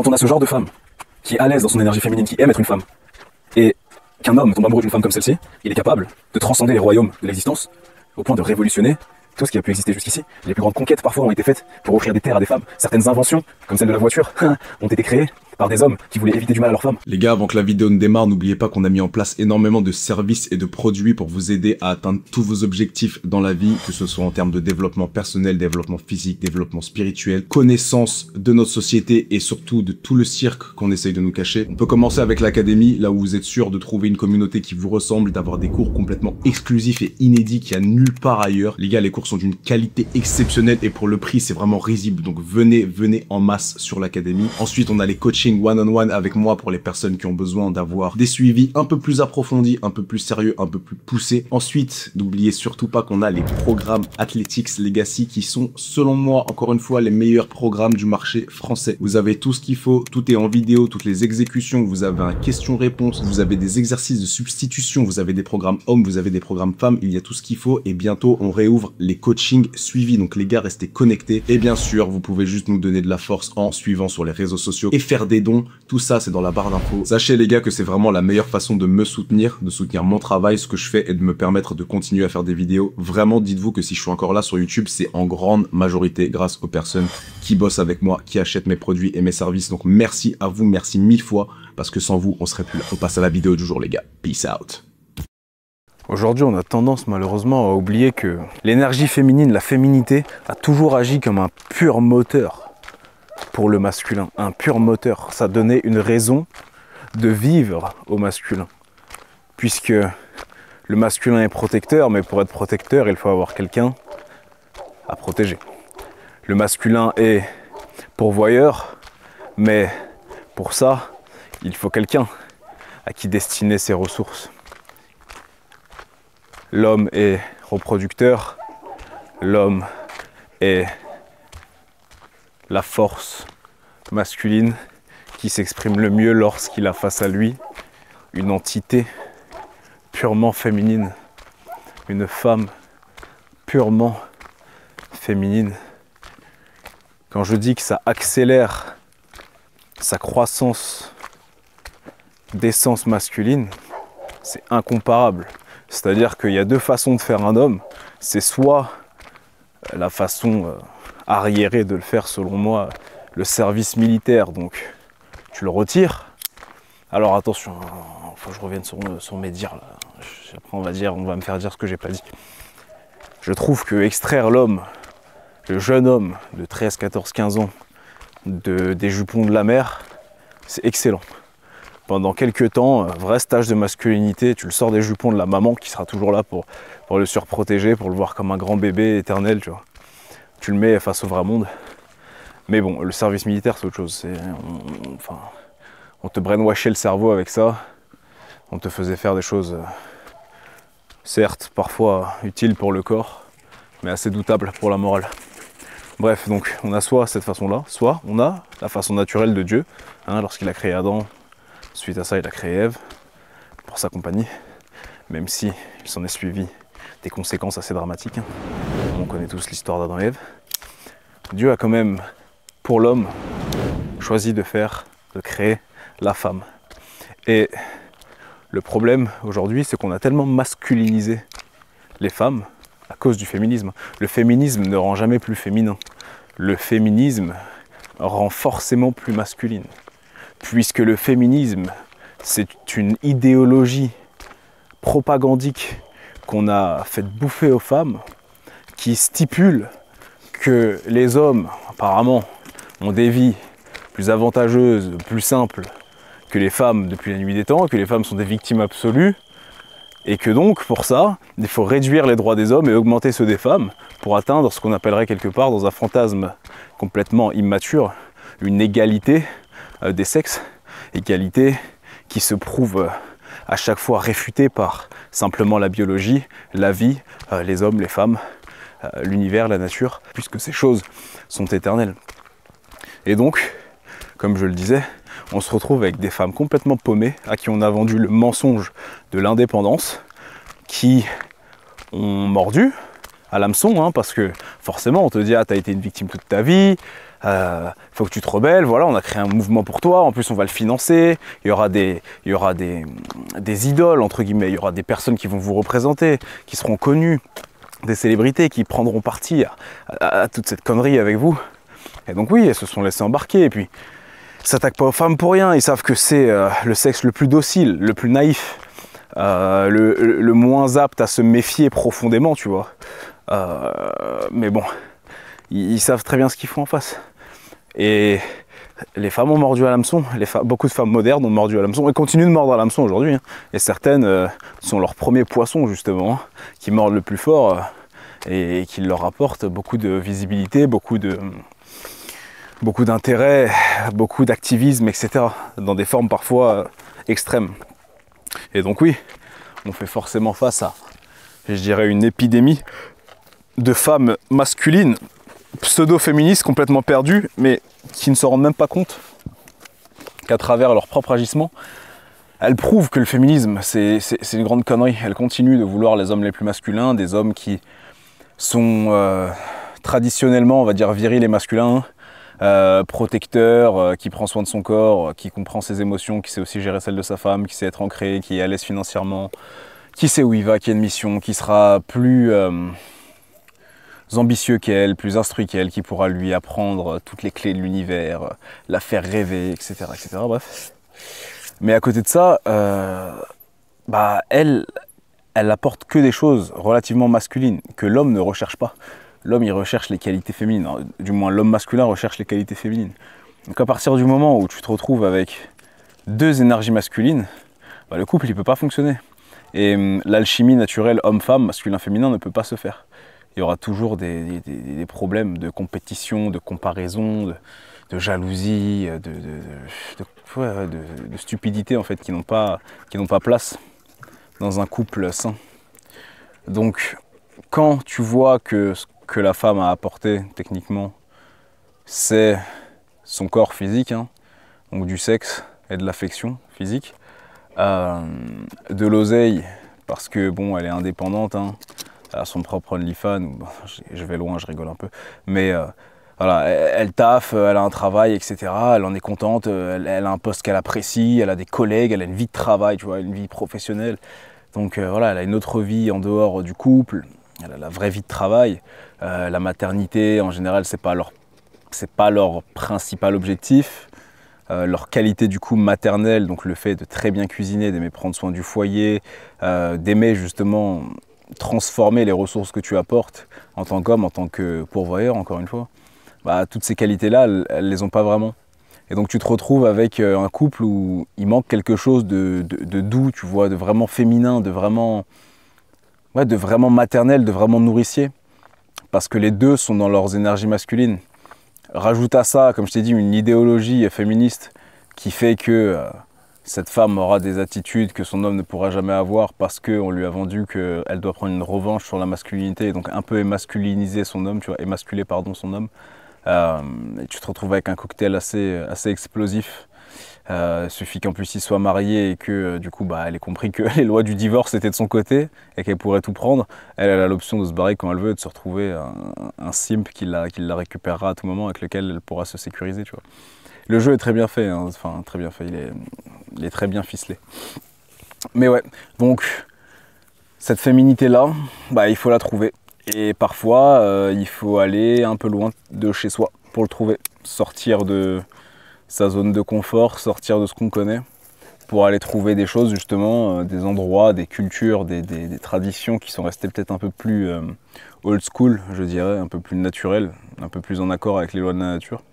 quand on a ce genre de femme qui est à l'aise dans son énergie féminine, qui aime être une femme, et qu'un homme tombe amoureux d'une femme comme celle-ci, il est capable de transcender les royaumes de l'existence au point de révolutionner tout ce qui a pu exister jusqu'ici. Les plus grandes conquêtes parfois ont été faites pour offrir des terres à des femmes. Certaines inventions, comme celle de la voiture, ont été créées par des hommes qui voulaient éviter du mal à leurs femmes. Les gars, avant que la vidéo ne démarre, n'oubliez pas qu'on a mis en place énormément de services et de produits pour vous aider à atteindre tous vos objectifs dans la vie, que ce soit en termes de développement personnel, développement physique, développement spirituel, connaissance de notre société et surtout de tout le cirque qu'on essaye de nous cacher. On peut commencer avec l'académie, là où vous êtes sûr de trouver une communauté qui vous ressemble, d'avoir des cours complètement exclusifs et inédits qu'il n'y a nulle part ailleurs. Les gars, les cours sont d'une qualité exceptionnelle et pour le prix, c'est vraiment risible. Donc venez en masse sur l'académie. Ensuite, on a les coachings one-on-one avec moi pour les personnes qui ont besoin d'avoir des suivis un peu plus approfondis, un peu plus sérieux, un peu plus poussés. Ensuite, n'oubliez surtout pas qu'on a les programmes Athletics Legacy qui sont, selon moi, encore une fois, les meilleurs programmes du marché français. Vous avez tout ce qu'il faut, tout est en vidéo, toutes les exécutions, vous avez un question-réponse, vous avez des exercices de substitution, vous avez des programmes hommes, vous avez des programmes femmes, il y a tout ce qu'il faut et bientôt on réouvre les coachings suivis. Donc les gars, restez connectés et bien sûr, vous pouvez juste nous donner de la force en suivant sur les réseaux sociaux et faire des dons, tout ça c'est dans la barre d'infos. Sachez les gars que c'est vraiment la meilleure façon de me soutenir, de soutenir mon travail, ce que je fais et de me permettre de continuer à faire des vidéos. Vraiment, dites-vous que si je suis encore là sur YouTube, c'est en grande majorité grâce aux personnes qui bossent avec moi, qui achètent mes produits et mes services. Donc merci à vous, merci 1000 fois, parce que sans vous, on serait plus là. On passe à la vidéo du jour les gars. Peace out. Aujourd'hui, on a tendance malheureusement à oublier que l'énergie féminine, la féminité, a toujours agi comme un pur moteur pour le masculin, un pur moteur. Ça donnait une raison de vivre au masculin. Puisque le masculin est protecteur, mais pour être protecteur, il faut avoir quelqu'un à protéger. Le masculin est pourvoyeur, mais pour ça, il faut quelqu'un à qui destiner ses ressources. L'homme est reproducteur, l'homme est la force masculine qui s'exprime le mieux lorsqu'il a face à lui une entité purement féminine, une femme purement féminine. Quand je dis que ça accélère sa croissance d'essence masculine, c'est incomparable. C'est-à-dire qu'il y a deux façons de faire un homme. C'est soit la façon arriérée de le faire, selon moi, le service militaire, donc tu le retires. Alors attention, faut que je revienne sur mes dires là. Après on va me faire dire ce que j'ai pas dit. Je trouve que extraire l'homme, le jeune homme de 13, 14, 15 ans des jupons de la mer, c'est excellent. Pendant quelques temps, vrai stage de masculinité, tu le sors des jupons de la maman qui sera toujours là pour le surprotéger, pour le voir comme un grand bébé éternel, tu vois. Tu le mets face au vrai monde. Mais bon, le service militaire, c'est autre chose. On te brainwashait le cerveau avec ça. On te faisait faire des choses, certes, parfois utiles pour le corps, mais assez doutables pour la morale. Bref, donc on a soit cette façon-là, soit on a la façon naturelle de Dieu, hein, lorsqu'il a créé Adam. Suite à ça, il a créé Ève pour sa compagnie, même si il s'en est suivi des conséquences assez dramatiques. On connaît tous l'histoire d'Adam et Ève. Dieu a quand même, pour l'homme, choisi de créer la femme. Et le problème aujourd'hui, c'est qu'on a tellement masculinisé les femmes à cause du féminisme. Le féminisme ne rend jamais plus féminin. Le féminisme rend forcément plus masculine. Puisque le féminisme, c'est une idéologie propagandique qu'on a fait bouffer aux femmes, qui stipule que les hommes, apparemment, ont des vies plus avantageuses, plus simples que les femmes depuis la nuit des temps, que les femmes sont des victimes absolues, et que donc, pour ça, il faut réduire les droits des hommes et augmenter ceux des femmes pour atteindre ce qu'on appellerait quelque part, dans un fantasme complètement immature, une égalité des sexes, égalité qui se prouve à chaque fois réfutée par simplement la biologie, la vie, les hommes, les femmes, l'univers, la nature, puisque ces choses sont éternelles. Et donc, comme je le disais, on se retrouve avec des femmes complètement paumées, à qui on a vendu le mensonge de l'indépendance, qui ont mordu à l'hameçon, hein, parce que forcément on te dit « Ah, t'as été une victime toute ta vie, faut que tu te rebelles, voilà, on a créé un mouvement pour toi, en plus on va le financer, il y aura des idoles, entre guillemets, il y aura des personnes qui vont vous représenter, qui seront connues, des célébrités qui prendront parti à toute cette connerie avec vous. Et donc oui, elles se sont laissées embarquer, et puis ils s'attaquent pas aux femmes pour rien, ils savent que c'est le sexe le plus docile, le plus naïf, le moins apte à se méfier profondément, tu vois. Mais bon, ils savent très bien ce qu'ils font en face. Et les femmes ont mordu à l'hameçon, beaucoup de femmes modernes ont mordu à l'hameçon et continuent de mordre à l'hameçon aujourd'hui. Et certaines sont leurs premiers poissons justement, qui mordent le plus fort et qui leur apportent beaucoup de visibilité, beaucoup d'intérêt, beaucoup d'activisme, etc. Dans des formes parfois extrêmes. Et donc oui, on fait forcément face à, je dirais, une épidémie de femmes masculines, pseudo-féministes, complètement perdues, mais qui ne se rendent même pas compte qu'à travers leur propre agissement, elles prouvent que le féminisme, c'est une grande connerie. Elles continuent de vouloir les hommes les plus masculins, des hommes qui sont traditionnellement, on va dire, virils et masculins, protecteur, qui prend soin de son corps, qui comprend ses émotions, qui sait aussi gérer celles de sa femme, qui sait être ancré, qui est à l'aise financièrement, qui sait où il va, qui a une mission, qui sera plus ambitieux qu'elle, plus instruit qu'elle, qui pourra lui apprendre toutes les clés de l'univers, la faire rêver, etc., etc. Bref. Mais à côté de ça, elle apporte que des choses relativement masculines, que l'homme ne recherche pas. L'homme, il recherche les qualités féminines. Alors, du moins, l'homme masculin recherche les qualités féminines. Donc à partir du moment où tu te retrouves avec deux énergies masculines, le couple, il ne peut pas fonctionner. Et l'alchimie naturelle homme-femme, masculin-féminin, ne peut pas se faire. Il y aura toujours des problèmes de compétition, de comparaison, de jalousie, de stupidité en fait, qui n'ont pas place dans un couple sain. Donc, quand tu vois que ce que la femme a apporté techniquement, c'est son corps physique, hein, donc du sexe et de l'affection physique, de l'oseille, parce que bon, elle est indépendante, hein, elle a son propre OnlyFans, bon, je vais loin, je rigole un peu, mais voilà, elle taffe, elle a un travail, etc. Elle en est contente, elle a un poste qu'elle apprécie, elle a des collègues, elle a une vie de travail, tu vois, une vie professionnelle. Donc voilà, elle a une autre vie en dehors du couple, elle a la vraie vie de travail. La maternité, en général, c'est pas leur principal objectif. Leur qualité du coup maternelle, donc le fait de très bien cuisiner, d'aimer prendre soin du foyer, d'aimer justement transformer les ressources que tu apportes en tant qu'homme, en tant que pourvoyeur, encore une fois, toutes ces qualités-là, elles les ont pas vraiment. Et donc tu te retrouves avec un couple où il manque quelque chose de doux, tu vois, de vraiment féminin, de vraiment maternel, de vraiment nourricier, parce que les deux sont dans leurs énergies masculines. Rajoute à ça, comme je t'ai dit, une idéologie féministe qui fait que cette femme aura des attitudes que son homme ne pourra jamais avoir parce qu'on lui a vendu qu'elle doit prendre une revanche sur la masculinité, et donc un peu émasculiniser son homme, tu vois, émasculer pardon son homme. Et tu te retrouves avec un cocktail assez explosif. Suffit qu'en plus il soit marié et que du coup elle ait compris que les lois du divorce étaient de son côté et qu'elle pourrait tout prendre. Elle a l'option de se barrer quand elle veut et de se retrouver un simp qui la récupérera à tout moment, avec lequel elle pourra se sécuriser, tu vois. Le jeu est très bien fait, hein. Enfin très bien fait, il est très bien ficelé. Mais ouais, donc cette féminité là, il faut la trouver. Et parfois il faut aller un peu loin de chez soi pour le trouver, sortir de sa zone de confort, sortir de ce qu'on connaît, pour aller trouver des choses justement, des endroits, des cultures, des traditions qui sont restées peut-être un peu plus old school, je dirais, un peu plus naturelles, un peu plus en accord avec les lois de la nature.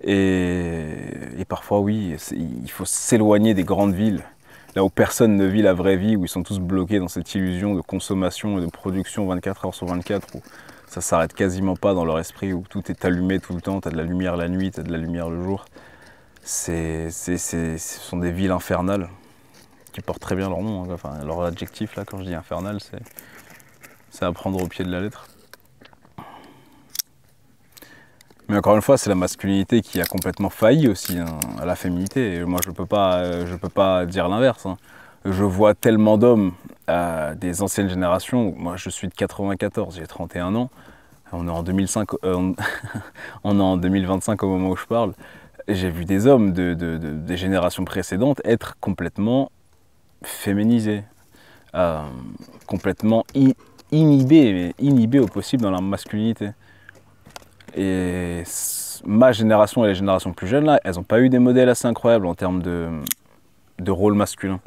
Et parfois oui, il faut s'éloigner des grandes villes, là où personne ne vit la vraie vie, où ils sont tous bloqués dans cette illusion de consommation et de production 24 heures sur 24, où ça s'arrête quasiment pas dans leur esprit, où tout est allumé tout le temps, tu as de la lumière la nuit, tu as de la lumière le jour. Ce sont des villes infernales qui portent très bien leur nom, hein. Enfin, leur adjectif là, quand je dis infernal, c'est à prendre au pied de la lettre. Mais encore une fois, c'est la masculinité qui a complètement failli aussi, hein, à la féminité. Et moi, je peux pas dire l'inverse, hein. Je vois tellement d'hommes des anciennes générations. Moi, je suis de 94, j'ai 31 ans. On est en 2005, on est en 2025 au moment où je parle. J'ai vu des hommes des générations précédentes être complètement féminisés, complètement inhibés au possible dans leur masculinité. Et ma génération et les générations plus jeunes, là, elles n'ont pas eu des modèles assez incroyables en termes de rôle masculin.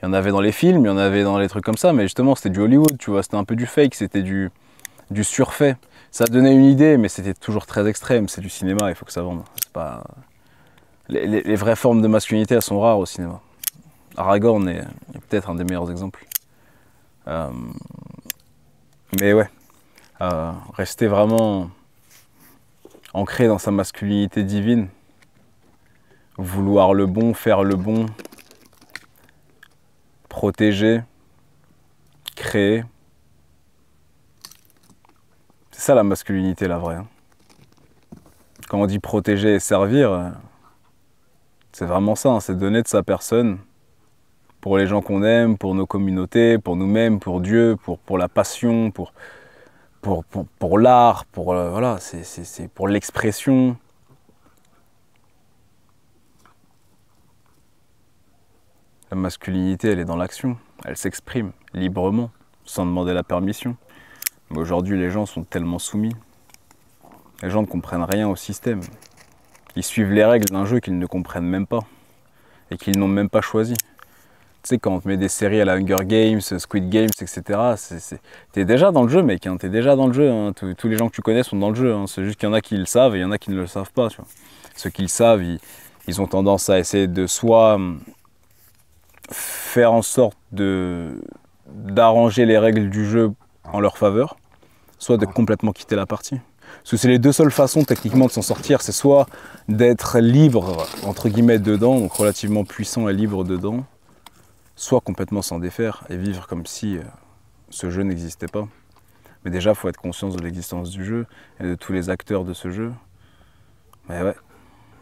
Il y en avait dans les films, il y en avait dans les trucs comme ça, mais justement c'était du Hollywood, tu vois, c'était un peu du fake, c'était du surfait. Ça donnait une idée, mais c'était toujours très extrême, c'est du cinéma, il faut que ça vende. C'est pas... les vraies formes de masculinité, elles sont rares au cinéma. Aragorn est peut-être un des meilleurs exemples. Mais ouais, rester vraiment ancré dans sa masculinité divine, vouloir le bon, faire le bon, protéger, créer. C'est ça la masculinité, la vraie. Quand on dit protéger et servir, c'est vraiment ça, hein, c'est donner de sa personne pour les gens qu'on aime, pour nos communautés, pour nous-mêmes, pour Dieu, pour la passion, pour l'art, voilà, c'est pour l'expression. La masculinité, elle est dans l'action, elle s'exprime librement, sans demander la permission. Mais aujourd'hui, les gens sont tellement soumis. Les gens ne comprennent rien au système. Ils suivent les règles d'un jeu qu'ils ne comprennent même pas et qu'ils n'ont même pas choisi. Tu sais, quand on te met des séries à la Hunger Games, Squid Games, etc., t'es déjà dans le jeu, mec, hein, t'es déjà dans le jeu. Hein. Tous les gens que tu connais sont dans le jeu. Hein. C'est juste qu'il y en a qui le savent et il y en a qui ne le savent pas. Tu vois. Ceux qui le savent, ils ont tendance à essayer de soit faire en sorte d'arranger les règles du jeu en leur faveur, soit de complètement quitter la partie. Parce que c'est les deux seules façons techniquement de s'en sortir, c'est soit d'être libre, entre guillemets, dedans, donc relativement puissant et libre dedans, soit complètement s'en défaire et vivre comme si ce jeu n'existait pas. Mais déjà, il faut être conscient de l'existence du jeu et de tous les acteurs de ce jeu. Mais ouais,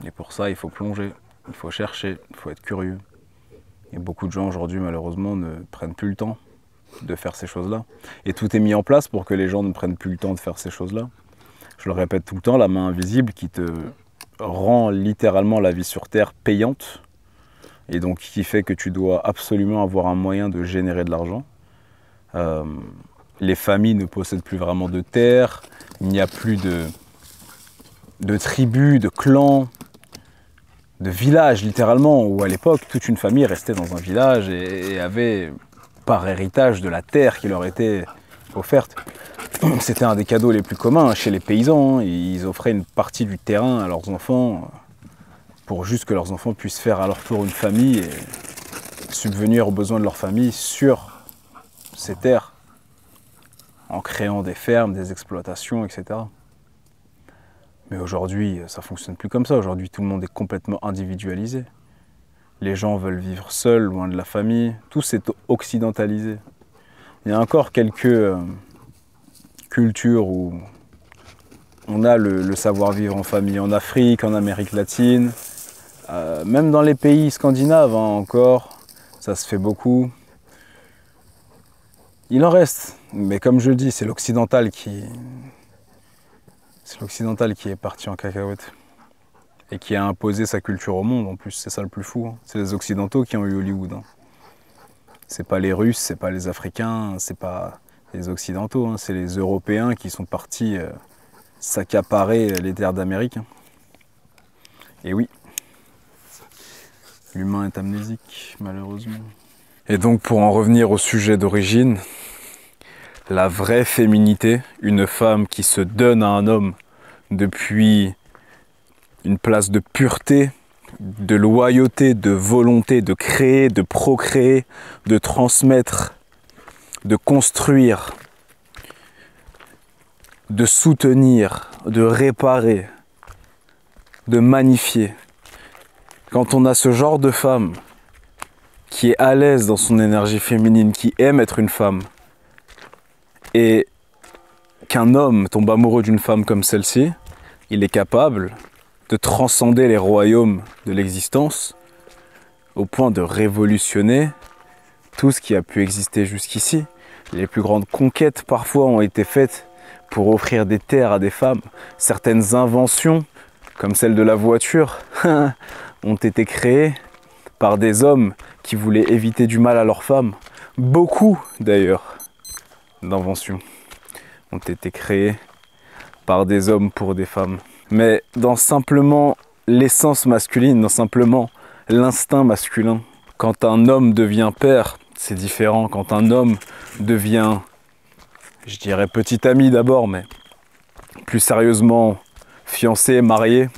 et pour ça, il faut plonger, il faut chercher, il faut être curieux. Et beaucoup de gens aujourd'hui, malheureusement, ne prennent plus le temps de faire ces choses-là. Et tout est mis en place pour que les gens ne prennent plus le temps de faire ces choses-là. Je le répète tout le temps, la main invisible qui te rend littéralement la vie sur Terre payante, et donc qui fait que tu dois absolument avoir un moyen de générer de l'argent. Les familles ne possèdent plus vraiment de terre, il n'y a plus de tribus, de clans, de villages littéralement, où à l'époque toute une famille restait dans un village et avait par héritage de la terre qui leur était offerte. C'était un des cadeaux les plus communs chez les paysans, hein. Ils offraient une partie du terrain à leurs enfants pour juste que leurs enfants puissent faire à leur tour une famille et subvenir aux besoins de leur famille sur ces terres, en créant des fermes, des exploitations, etc. Mais aujourd'hui, ça ne fonctionne plus comme ça. Aujourd'hui, tout le monde est complètement individualisé. Les gens veulent vivre seuls, loin de la famille. Tout s'est occidentalisé. Il y a encore quelques cultures où on a le savoir-vivre en famille, en Afrique, en Amérique latine, même dans les pays scandinaves, hein, encore, ça se fait beaucoup. Il en reste, mais comme je le dis, c'est l'occidental qui est parti en cacahuète et qui a imposé sa culture au monde. En plus, c'est ça le plus fou. Hein. C'est les Occidentaux qui ont eu Hollywood. Hein. C'est pas les Russes, c'est pas les Africains, c'est pas les Occidentaux. Hein. C'est les Européens qui sont partis s'accaparer les terres d'Amérique. Hein. Et oui, l'humain est amnésique, malheureusement. Et donc, pour en revenir au sujet d'origine, la vraie féminité, une femme qui se donne à un homme depuis une place de pureté, de loyauté, de volonté de créer, de procréer, de transmettre, de construire, de soutenir, de réparer, de magnifier. Quand on a ce genre de femme qui est à l'aise dans son énergie féminine, qui aime être une femme, et qu'un homme tombe amoureux d'une femme comme celle-ci, il est capable de transcender les royaumes de l'existence au point de révolutionner tout ce qui a pu exister jusqu'ici. Les plus grandes conquêtes parfois ont été faites pour offrir des terres à des femmes. Certaines inventions, comme celle de la voiture, ont été créées par des hommes qui voulaient éviter du mal à leurs femmes. Beaucoup, d'ailleurs, d'inventions ont été créées par des hommes pour des femmes. Mais dans simplement l'essence masculine, dans simplement l'instinct masculin, quand un homme devient père, c'est différent. Quand un homme devient, je dirais petit ami d'abord, mais plus sérieusement fiancé, marié,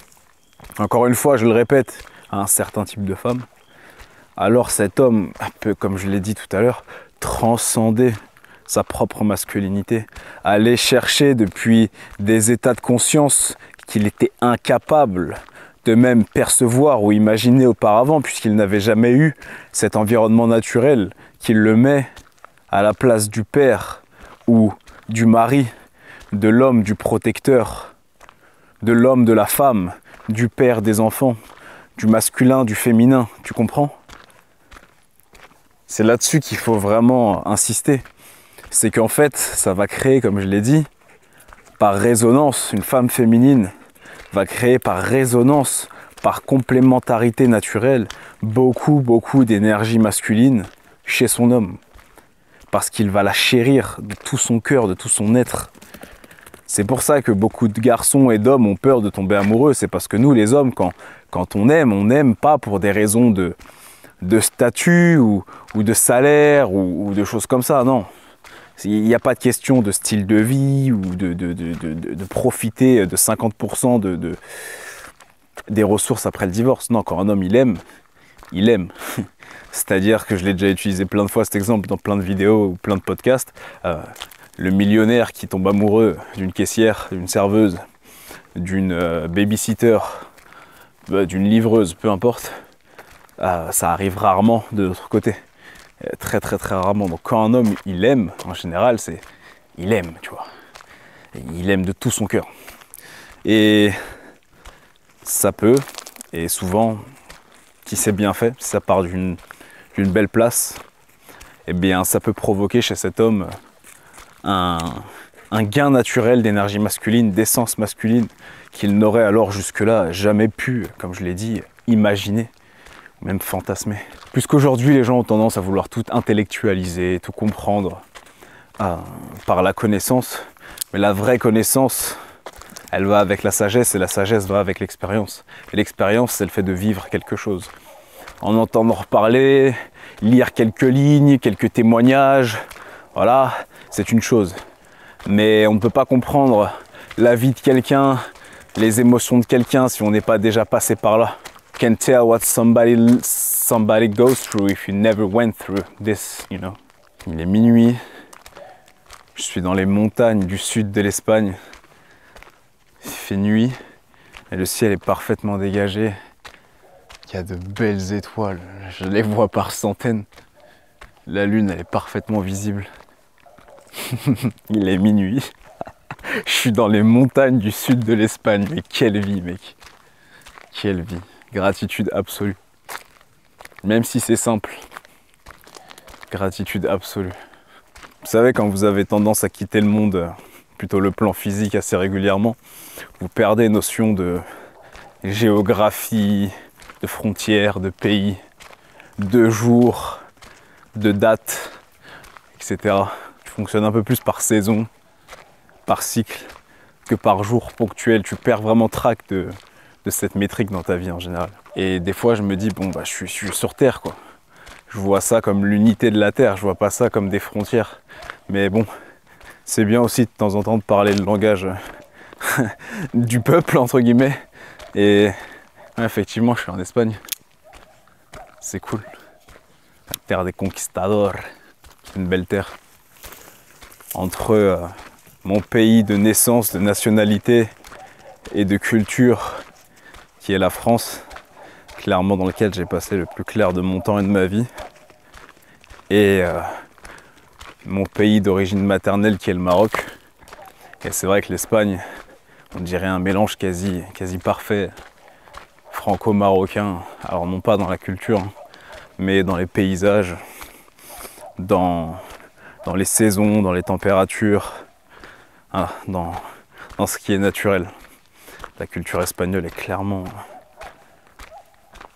encore une fois, je le répète, à un certain type de femme, alors cet homme, un peu comme je l'ai dit tout à l'heure, transcender sa propre masculinité, aller chercher depuis des états de conscience qu'il était incapable de même percevoir ou imaginer auparavant, puisqu'il n'avait jamais eu cet environnement naturel qui le met à la place du père ou du mari, de l'homme, du protecteur, de l'homme, de la femme, du père des enfants, du masculin, du féminin, tu comprends? C'est là-dessus qu'il faut vraiment insister. C'est qu'en fait, ça va créer, comme je l'ai dit, par résonance, une femme féminine va créer par résonance, par complémentarité naturelle, beaucoup d'énergie masculine chez son homme. Parce qu'il va la chérir de tout son cœur, de tout son être. C'est pour ça que beaucoup de garçons et d'hommes ont peur de tomber amoureux. C'est parce que nous, les hommes, quand on n'aime pas pour des raisons de statut ou de salaire ou de choses comme ça, non. Il n'y a pas de question de style de vie ou de profiter de 50% des ressources après le divorce. Non, quand un homme il aime. C'est-à-dire que je l'ai déjà utilisé plein de fois cet exemple dans plein de vidéos ou plein de podcasts. Le millionnaire qui tombe amoureux d'une caissière, d'une serveuse, d'une babysitter, d'une livreuse, peu importe, ça arrive rarement de l'autre côté. Très rarement. Donc quand un homme il aime, en général, il aime, tu vois. Il aime de tout son cœur. Et ça peut, et souvent, si c'est bien fait, si ça part d'une belle place, eh bien ça peut provoquer chez cet homme un gain naturel d'énergie masculine, d'essence masculine, qu'il n'aurait alors jusque-là jamais pu, comme je l'ai dit, imaginer, même fantasmer. Puisqu'aujourd'hui les gens ont tendance à vouloir tout intellectualiser, tout comprendre par la connaissance, mais la vraie connaissance, elle va avec la sagesse et la sagesse va avec l'expérience. Et l'expérience, c'est le fait de vivre quelque chose. En entendre reparler, lire quelques lignes, quelques témoignages, voilà, c'est une chose. Mais on ne peut pas comprendre la vie de quelqu'un, les émotions de quelqu'un si on n'est pas déjà passé par là. Can't tell what somebody goes through if you never went through this, you know. Il est minuit, je suis dans les montagnes du sud de l'Espagne. Il fait nuit et le ciel est parfaitement dégagé. Il y a de belles étoiles, je les vois par centaines. La lune, elle est parfaitement visible. Il est minuit. Je suis dans les montagnes du sud de l'Espagne. Mais quelle vie, mec. Quelle vie. Gratitude absolue. Même si c'est simple. Gratitude absolue. Vous savez, quand vous avez tendance à quitter le monde, plutôt le plan physique assez régulièrement, vous perdez notion de géographie, de frontières, de pays, de jours, de dates, etc. Tu fonctionnes un peu plus par saison, par cycle, que par jour ponctuel. Tu perds vraiment track de cette métrique dans ta vie en général. Et des fois, je me dis, bon, bah, je suis sur Terre, quoi. Je vois ça comme l'unité de la Terre, je vois pas ça comme des frontières. Mais bon, c'est bien aussi de temps en temps de parler le langage du peuple, entre guillemets. Et ouais, effectivement, je suis en Espagne. C'est cool. La terre des conquistadors. Une belle terre. Entre mon pays de naissance, de nationalité et de culture, qui est la France, clairement dans lequel j'ai passé le plus clair de mon temps et de ma vie, et mon pays d'origine maternelle qui est le Maroc. Et c'est vrai que l'Espagne, on dirait un mélange quasi parfait, franco-marocain, alors non pas dans la culture, mais dans les paysages, dans les saisons, dans les températures, dans ce qui est naturel. La culture espagnole est clairement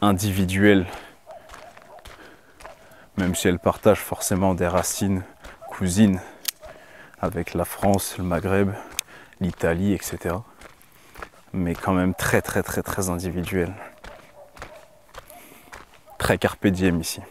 individuelle, même si elle partage forcément des racines cousines avec la France, le Maghreb, l'Italie, etc. Mais quand même très individuelle. Très carpe diem ici.